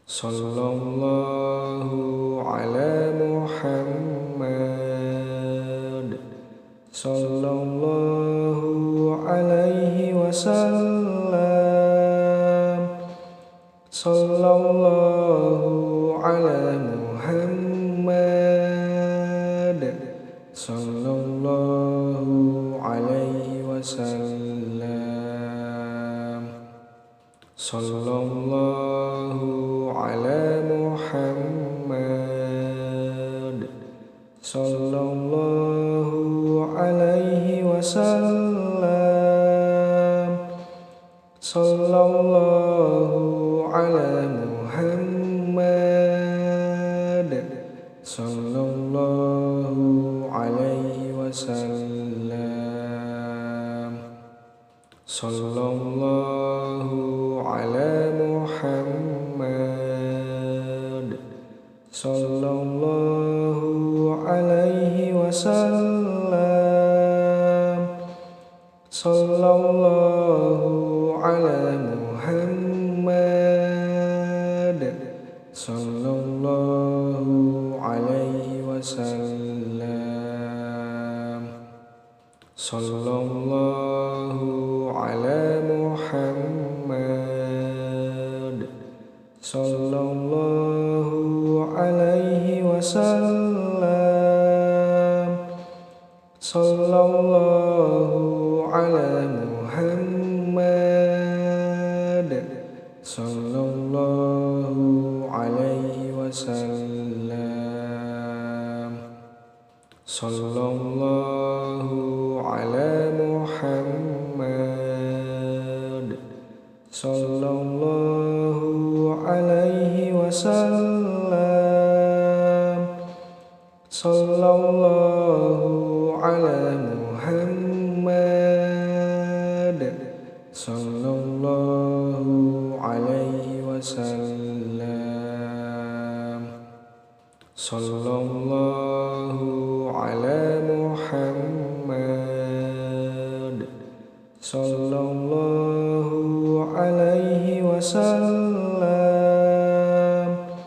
Sallallahu ala Muhammad. Sallallahu alaihi wasallam. Sallallahu ala Muhammad. Sallallahu alaihi wasallam. Sallallahu ala Muhammad. Sallallahu alaihi wasallam. Sallallahu ala Muhammad. Sallallahu alaihi wasallam. Sallallahu ala Muhammad. Sallallahu alaihi wasallam. Sallallahu ala Muhammad. Sallallahu alaihi wasallam. Sallallahu ala Muhammad. Sallallahu alaihi wasallam. Sallallahu ala Muhammad. Sallallahu alaihi wasallam. Sallallahu ala Muhammad. Sallallahu alaihi wasallam. Sallallahu ala Muhammad. Sallallahu alaihi wasallam. Sallallahu ala Muhammad. Sallallahu alaihi wasallam.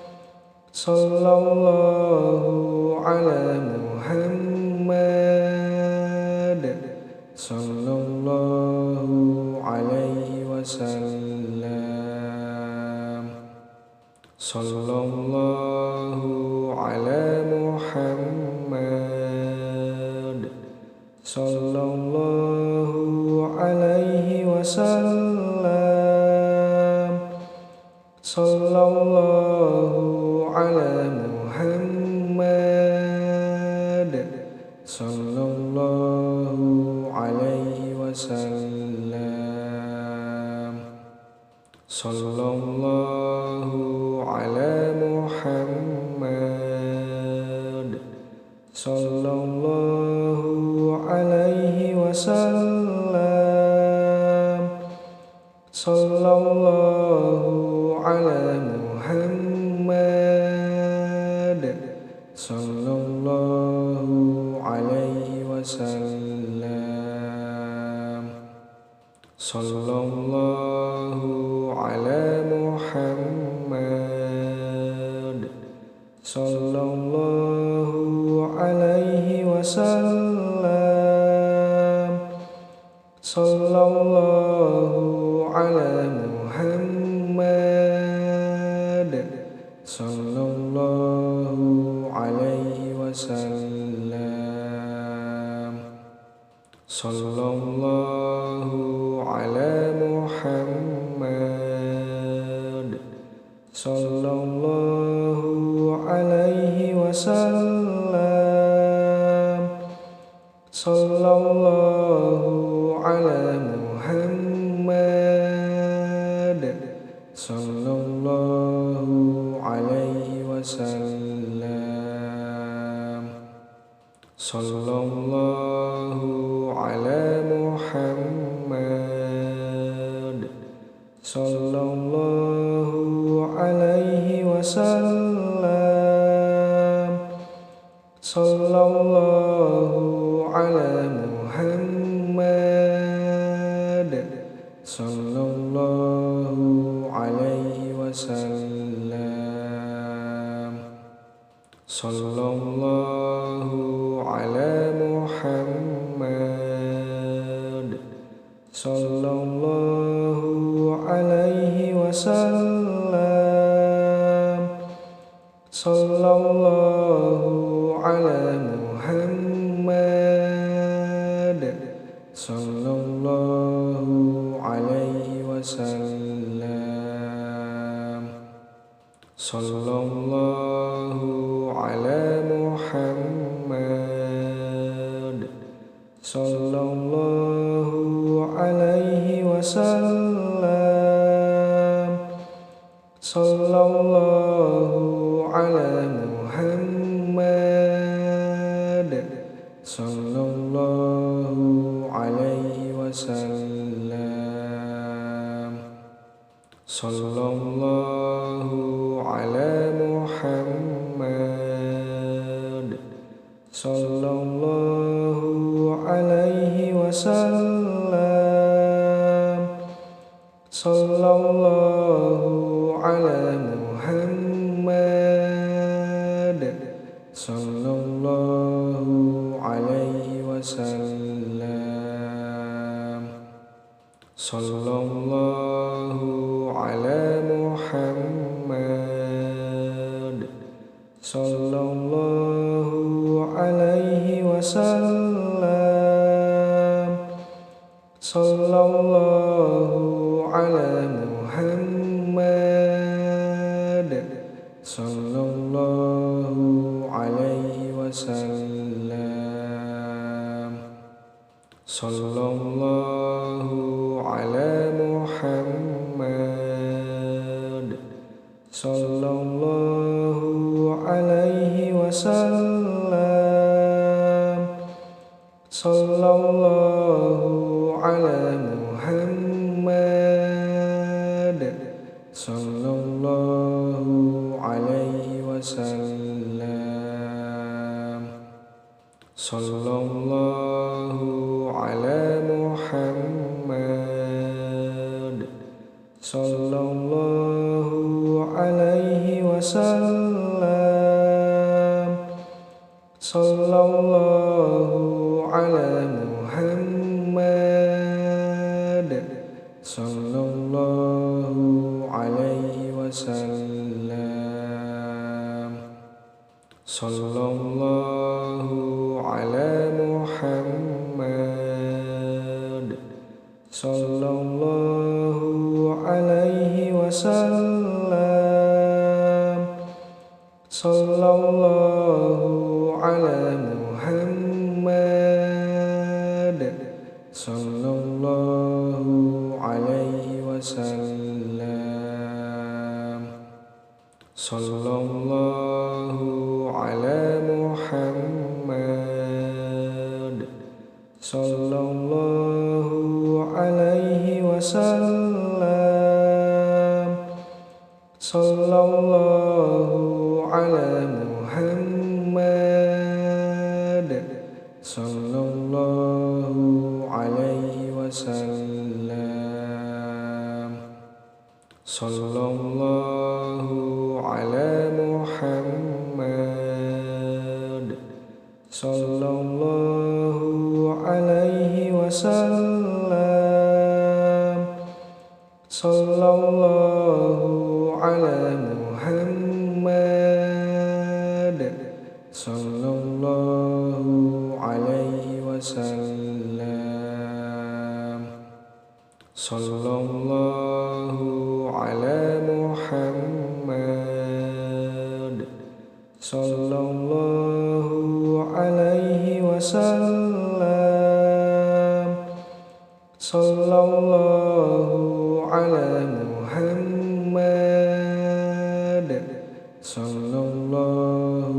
Sallallahu ala Muhammad. Sallallahu alaihi wasallam. Sallallahu ala Muhammad. Sallallahu alaihi wasallam. Sallallahu ala Muhammad. Sallallahu alaihi wasallam. Sallallahu ala Muhammad. Sallallahu alaihi wasallam. Sallallahu ala Muhammad. Sallallahu alaihi wasallam. Sallallahu ala Muhammad. Sallallahu alaihi wasallam. Sallallahu ala Muhammad. Sallallahu alaihi wasallam. Sallallahu ala Muhammad. Sallallahu alaihi wasallam. Sallallahu ala Muhammad. Sallallahu alaihi wasallam. Sallallahu ala Muhammad. Sallallahu alaihi wasallam. Sallallahu ala Muhammad. Sallallahu alaihi wasallam. wasallam. Sallallahu ala Muhammad. Sallallahu alaihi wasallam. Sallallahu ala Muhammad. Sallallahu alaihi wasallam. Sallallahu ala Muhammad. Sallallahu alaihi wasallam. Sallallahu ala Muhammad. Sallallahu alaihi wasallam. Sallallahu ala Muhammad. Sallallahu alaihi wasallam. Sallallahu ala Muhammad. Sallallahu alaihi wasallam. Sallallahu ala Muhammad. Sallallahu alaihi wasallam. Sallallahu ala Muhammad. Sallallahu alaihi wasallam. Sallallahu ala Muhammad. Sallallahu alaihi wasallam. Sallallahu ala Muhammad. Sallallahu alaihi wasallam. Sallallahu ala Muhammad. Sallallahu alaihi wasallam. Sallallahu ala Muhammad. Sallallahu alaihi wasallam. Sallallahu ala Muhammad. Sallallahu alaihi wasallam. Sallallahu ala Muhammad. Sallallahu alaihi wasallam. Sallallahu ala Muhammad. Sallallahu alaihi wasallam. Sallallahu ala Muhammad. Sallallahu alaihi wasallam. Sallallahu ala Muhammad. Sallallahu alaihi wasallam. Sallallahu ala Muhammad. Sallallahu alaihi wasallam. Sallallahu ala Muhammad. Sallallahu alaihi wasallam. Sallallahu ala Muhammad. Sallallahu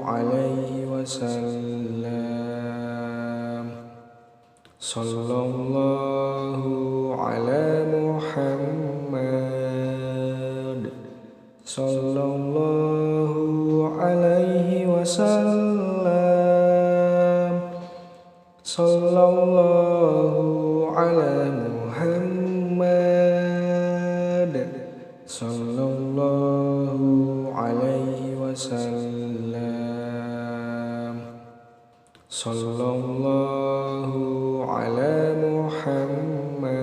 alaihi wasallam. Sallallahu ala Muhammad. Sallallahu alaihi wasallam. Sallallahu ala Muhammad. Sallallahu wasallam. Sallallahu ala Muhammad.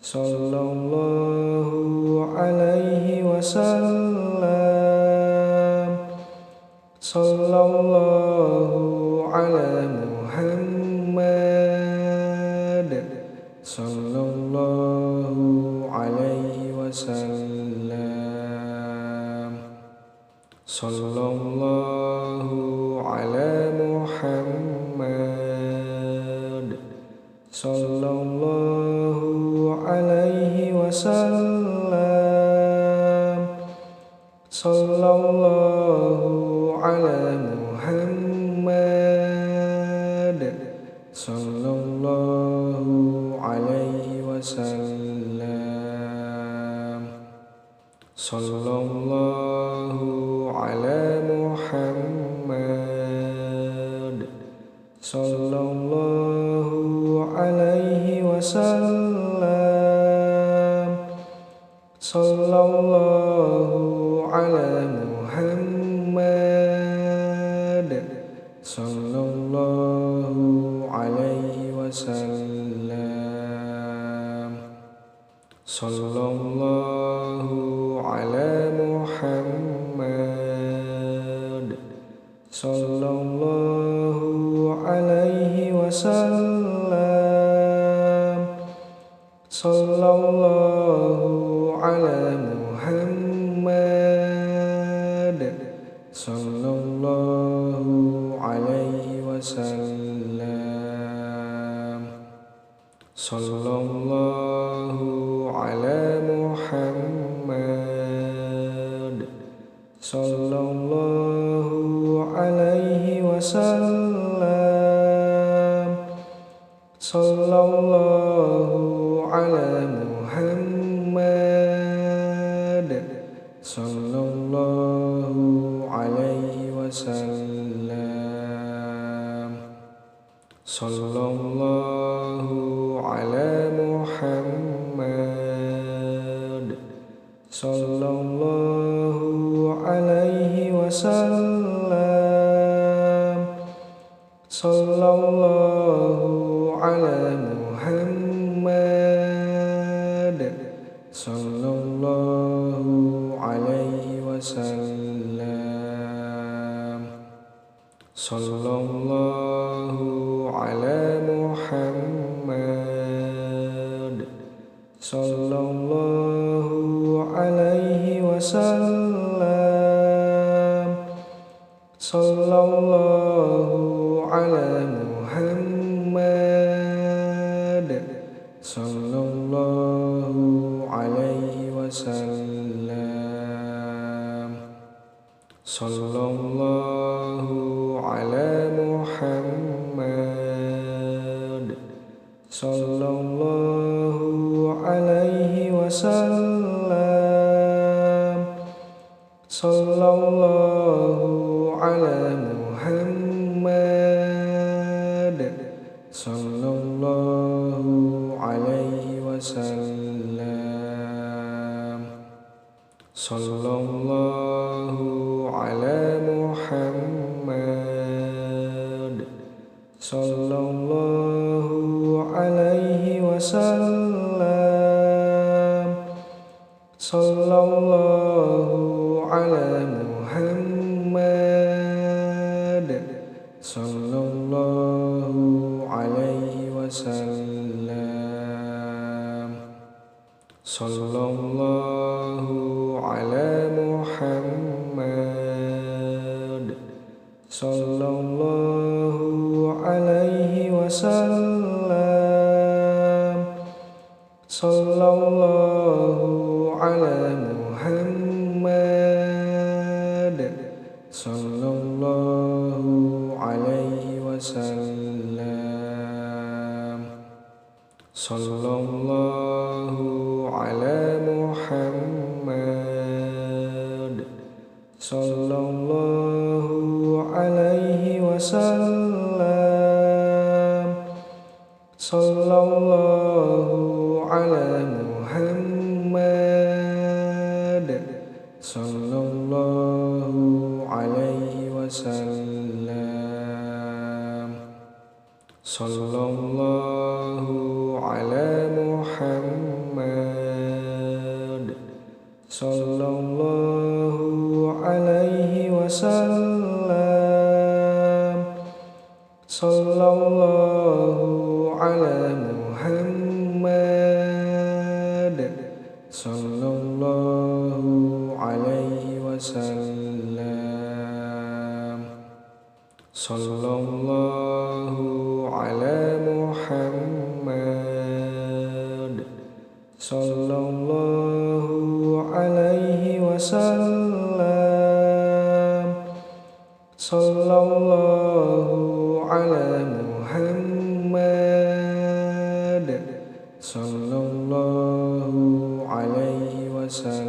Sallallahu alaihi wasallam. Sallallahu ala Muhammad. Sallallahu alaihi wasallam. Sallallahu ala Muhammad. Sallallahu alaihi wasallam. Sallallahu ala Muhammad. Sallallahu alaihi wasallam. Sallallahu ala Muhammad. Sallallahu alaihi wasallam. Sallallahu ala Muhammad. Sallallahu alaihi wasallam. Sallallahu ala Muhammad. Sallallahu alaihi wasallam. Sallallahu ala Muhammad. Sallallahu alaihi wasallam. Sallallahu ala Muhammad. Sallallahu alaihi wasallam. Sallallahu ala Muhammad. Sallallahu alaihi wasallam. Sallallahu ala Muhammad. Sallallahu alaihi wasallam. Sallallahu ala Muhammad. Sallallahu alaihi wasallam. Sallallahu ala Muhammad. Sallallahu alaihi wasallam. Sallallahu ala Muhammad. Sallallahu alaihi wasallam. Sallallahu ala Muhammad. Sallallahu alaihi wasallam. Sallallahu ala Muhammad. Sallallahu alaihi wasallam. Sallallahu ala Muhammad. Sallallahu alaihi wasallam. Sallallahu ala Muhammad. Sallallahu alaihi wasallam. Sallallahu ala Muhammad. Sallallahu alaihi wasallam. Sallallahu ala Muhammad. Sallallahu alaihi wasallam. Sallallahu ala Muhammad. Sallallahu alaihi wasallam. Sallallahu ala Muhammad. sallallahu alaihi wasallam. Sallallahu ala Muhammad, sallallahu alaihi wasallam. Sallallahu ala Muhammad, sallallahu alaihi wasallam. Sallallahu ala Muhammad, sallallahu alaihi wasallam. Sallallahu ala Muhammad, sallallahu alaihi wasallam.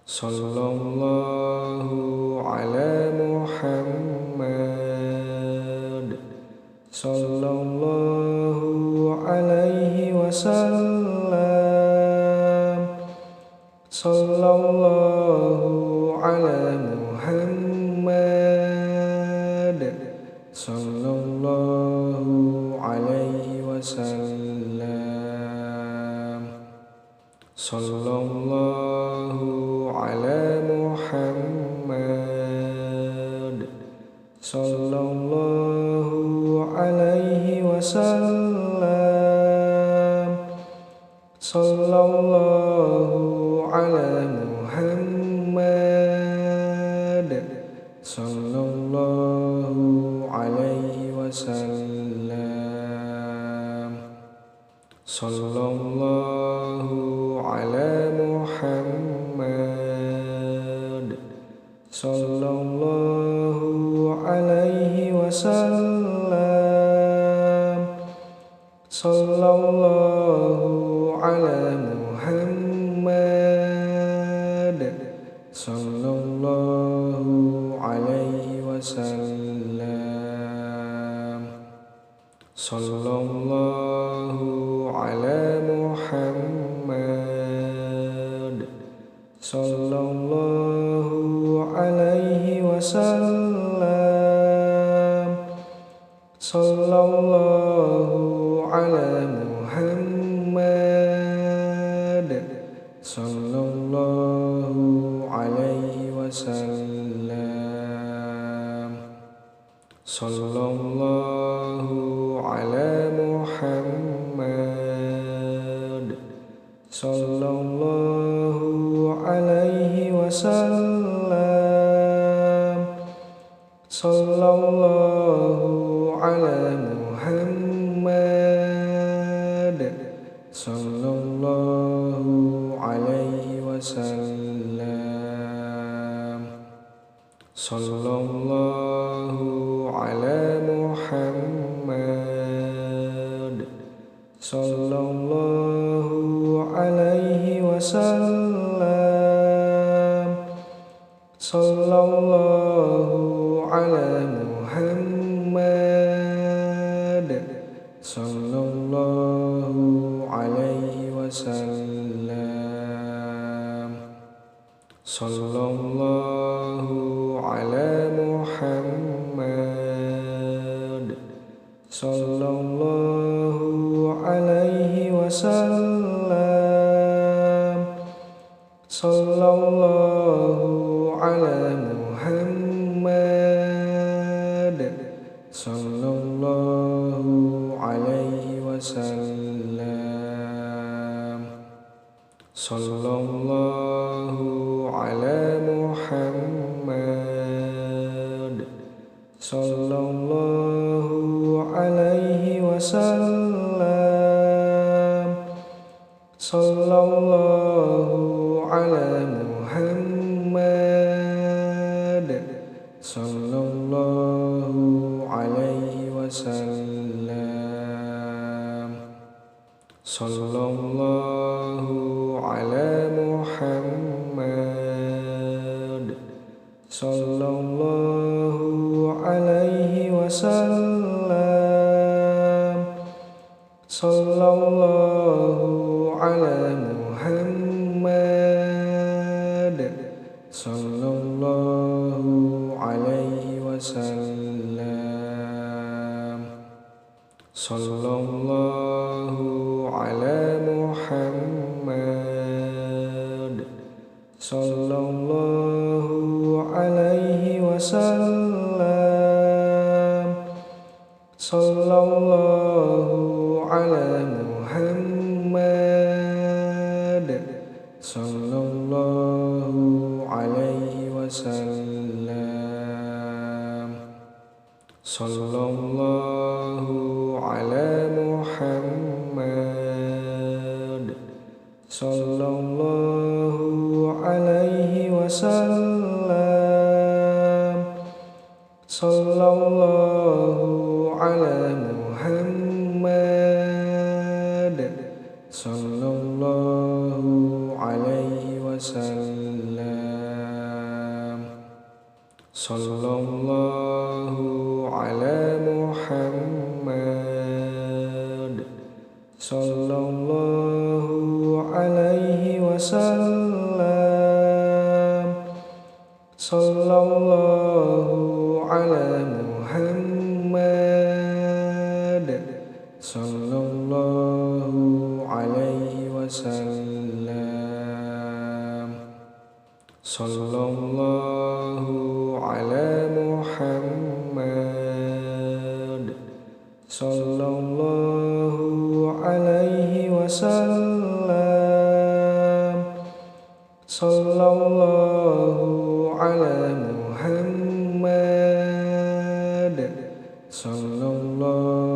Sallallahu ala Muhammad, sallallahu alaihi wasallam. Sallallahu ala Muhammad, sallallahu alaihi wasallam. Sallallahu ala Muhammad, sallallahu alaihi wasallam. Sallallahu ala Muhammad, sallallahu alaihi wasallam. Sallallahu ala Muhammad, sallallahu alaihi wasallam. Sallallahu ala Muhammad, sallallahu alaihi wasallam. Sallallahu ala Muhammad, sallallahu alaihi wasallam. Sallallahu ala Muhammad, sallallahu alaihi wasallam. Sallallahu ala Muhammad, sallallahu alaihi wasallam. Sallallahu ala Muhammad, sallallahu alaihi wasallam. Sallallahu ala Muhammad, sallallahu alaihi wasallam. Sallallahu ala Muhammad, sallallahu alaihi wasallam. Sallallahu ala Muhammad, sallallahu alaihi wasallam. Sallallahu ala Muhammad, sallallahu alaihi wasallam. Sallallahu ala Muhammad, sallallahu alaihi wasallam. Sallallahu ala Muhammad, sallallahu alaihi wasallam. Sallallahu ala Muhammad, sallallahu alaihi wasallam. Sallallahu ala Muhammad, Muhammad sallallahu alaihi wasallam. Sallallahu ala Muhammad sallallahu alaihi wasallam. Sallallahu ala Muhammad sallallahu alaihi wasallam. Sallallahu ala Muhammad sallallahu alaihi wasallam. Sallallahu ala Muhammad sallallahu alaihi wasallam. Sallallahu ala Muhammad sallallahu alaihi wasallam. Sallallahu ala Muhammad sallallahu alaihi wasallam. Sallallahu ala Muhammad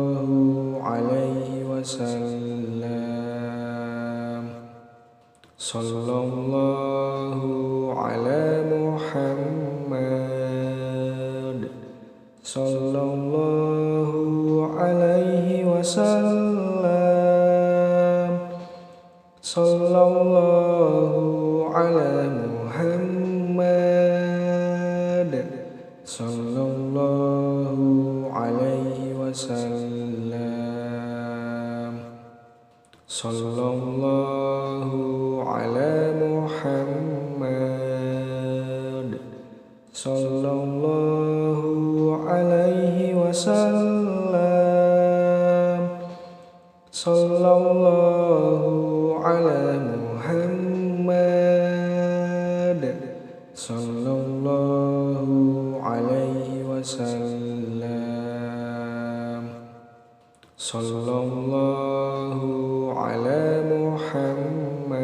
sallallahu alaihi wasallam. Sallallahu ala Muhammad sallallahu alaihi wasallam. Sallallahu ala Muhammad sallallahu alaihi wasallam. Sallallahu ala Muhammad sallallahu alaihi wasallam. Sallallahu ala Muhammad sallallahu alaihi wasallam. Sallallahu ala Muhammad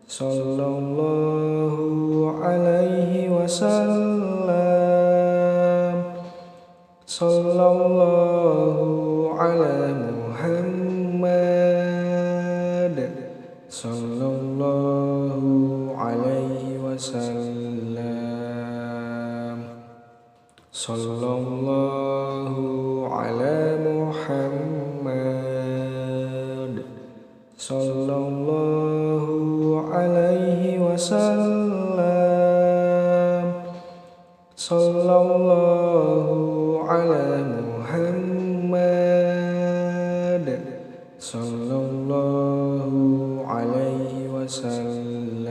sallallahu alaihi wasallam. Sallallahu ala Muhammad sallallahu alaihi wasallam. Sallallahu ala Muhammad sallallahu alaihi wasallam. Sallallahu ala Muhammad sallallahu alaihi wasallam.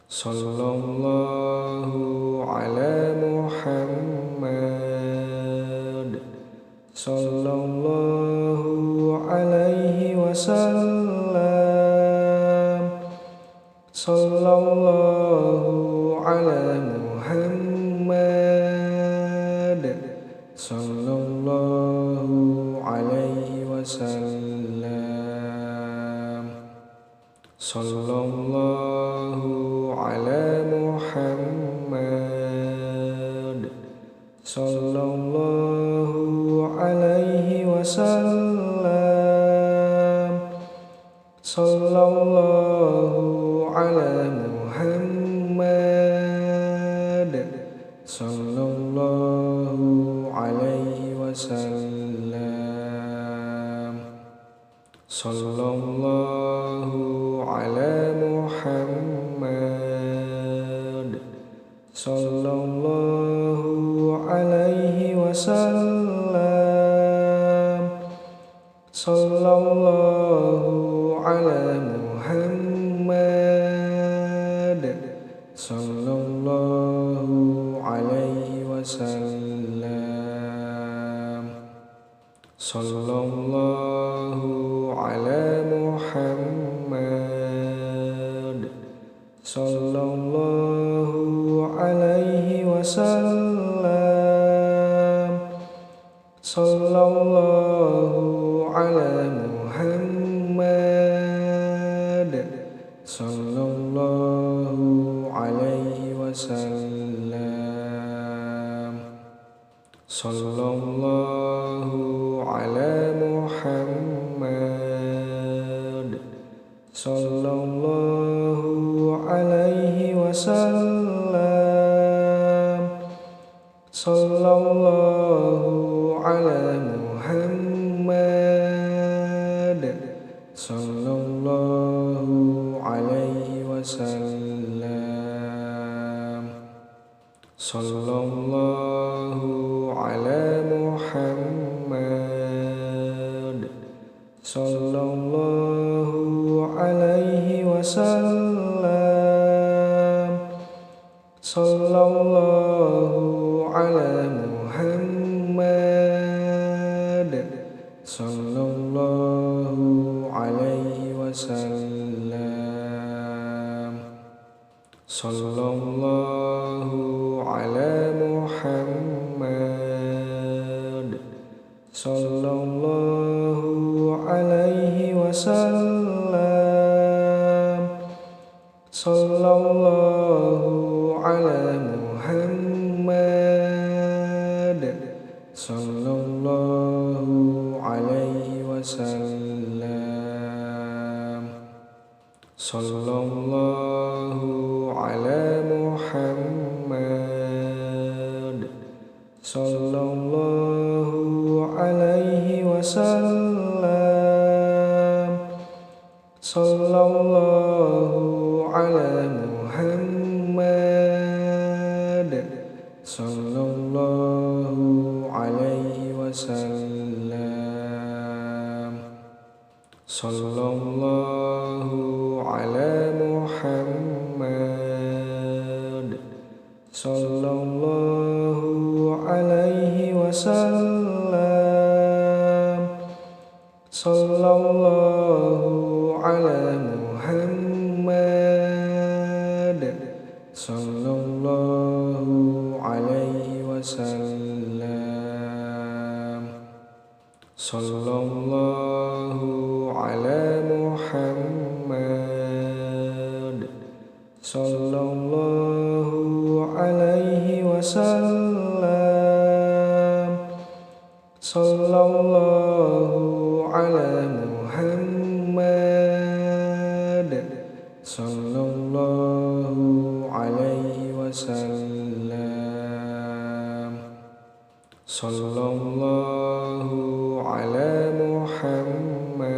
Sallallahu ala Muhammad sallallahu alaihi wasallam. Sallallahu ala Muhammad sallallahu alaihi wasallam. Sallallahu ala Muhammad sallallahu alaihi wasallam. Sallallahu ala Muhammad sallallahu alaihi wasallam. Sallallahu ala Muhammad sallallahu alaihi wasallam. Sallallahu ala Muhammad sallallahu alaihi wasallam. Sallallahu Muhammad sallallahu alaihi wasallam. Sallallahu ala Muhammad sallallahu alaihi wasallam. Sallallahu ala Muhammad sallallahu alaihi wasallam. Sallallahu ala Muhammad sallallahu alaihi wasallam. Sallallahu ala Muhammad sallallahu alaihi wasallam. Sallallahu ala Muhammad sallallahu alaihi wasallam. Sallallahu ala Muhammad sallallahu alaihi wasallam. Sallallahu ala Muhammad sallallahu alaihi wasallam. Sallallahu ala Muhammad sallallahu alaihi wasallam. Sallallahu ala Muhammad sallallahu alaihi wasallam. Sallallahu ala Muhammad sallallahu alaihi wasallam. Sallallahu ala Muhammad sallallahu alaihi wasallam. Sallallahu ala Muhammad sallallahu alaihi wasallam. Sallallahu ala Muhammad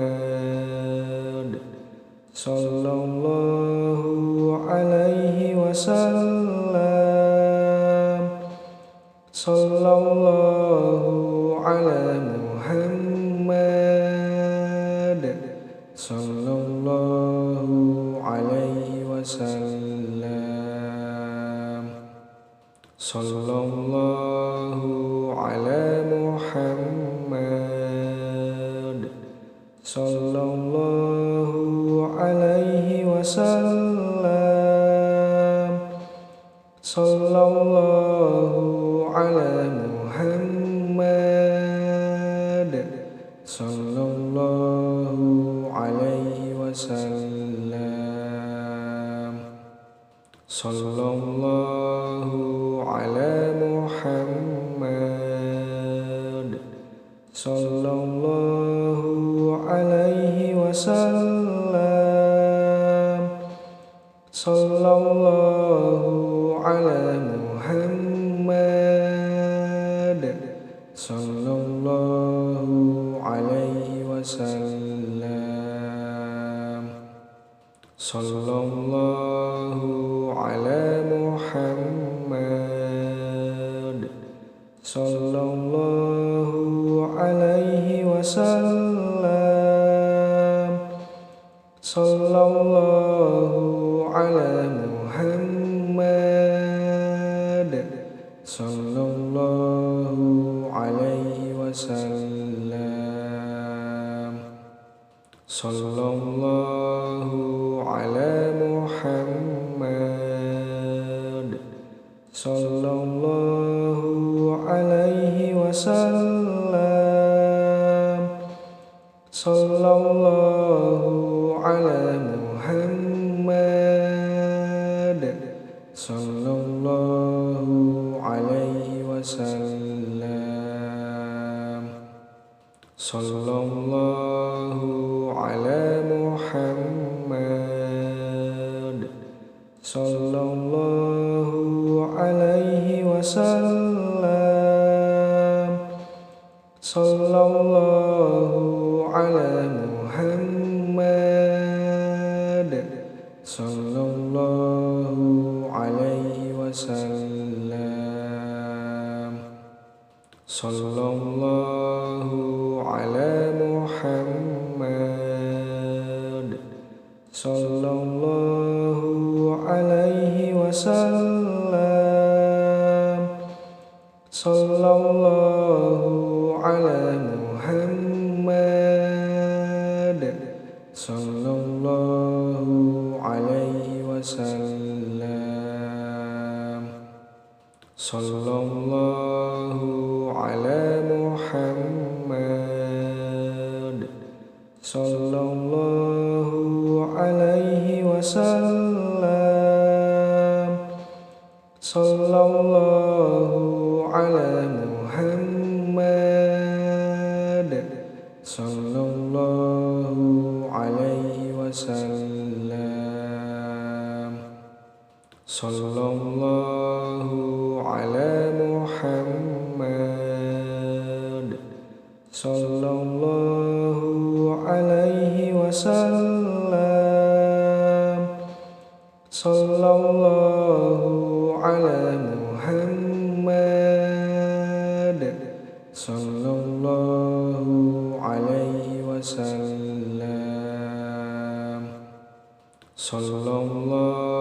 sallallahu alaihi wasallam. Sallallahu ala Muhammad sallallahu alaihi wasallam. Sallallahu ala Muhammad sallallahu alaihi wasallam. Sallallahu ala Muhammad sallallahu alaihi wasallam. Sallallahu ala Muhammad sallallahu alaihi wasallam. Sallallahu ala Muhammad sallallahu alaihi wasallam. Sallallahu ala Muhammad sallallahu alaihi wasallam. Sallallahu ala Muhammad sallallahu alaihi wasallam. Sallallahu ala Muhammad sallallahu alaihi wasallam. sallallahu ala Muhammad, sallallahu alaihi wasallam, sallallahu ala Muhammad, sallallahu alaihi wasallam, sallallahu ala Muhammad, sallallahu alaihi wasallam, sallallahu ala Muhammad, sallallahu alaihi wasallam, sallallahu ala Muhammad, sallallahu alaihi wasallam, sallallahu ala Muhammad, sallallahu alaihi wasallam, sallallahu ala Muhammad, sallallahu alaihi wasallam, sallallahu ala Muhammad, sallallahu alaihi wasallam, sallallahu ala Muhammad, sallallahu alaihi wasallam, sallallahu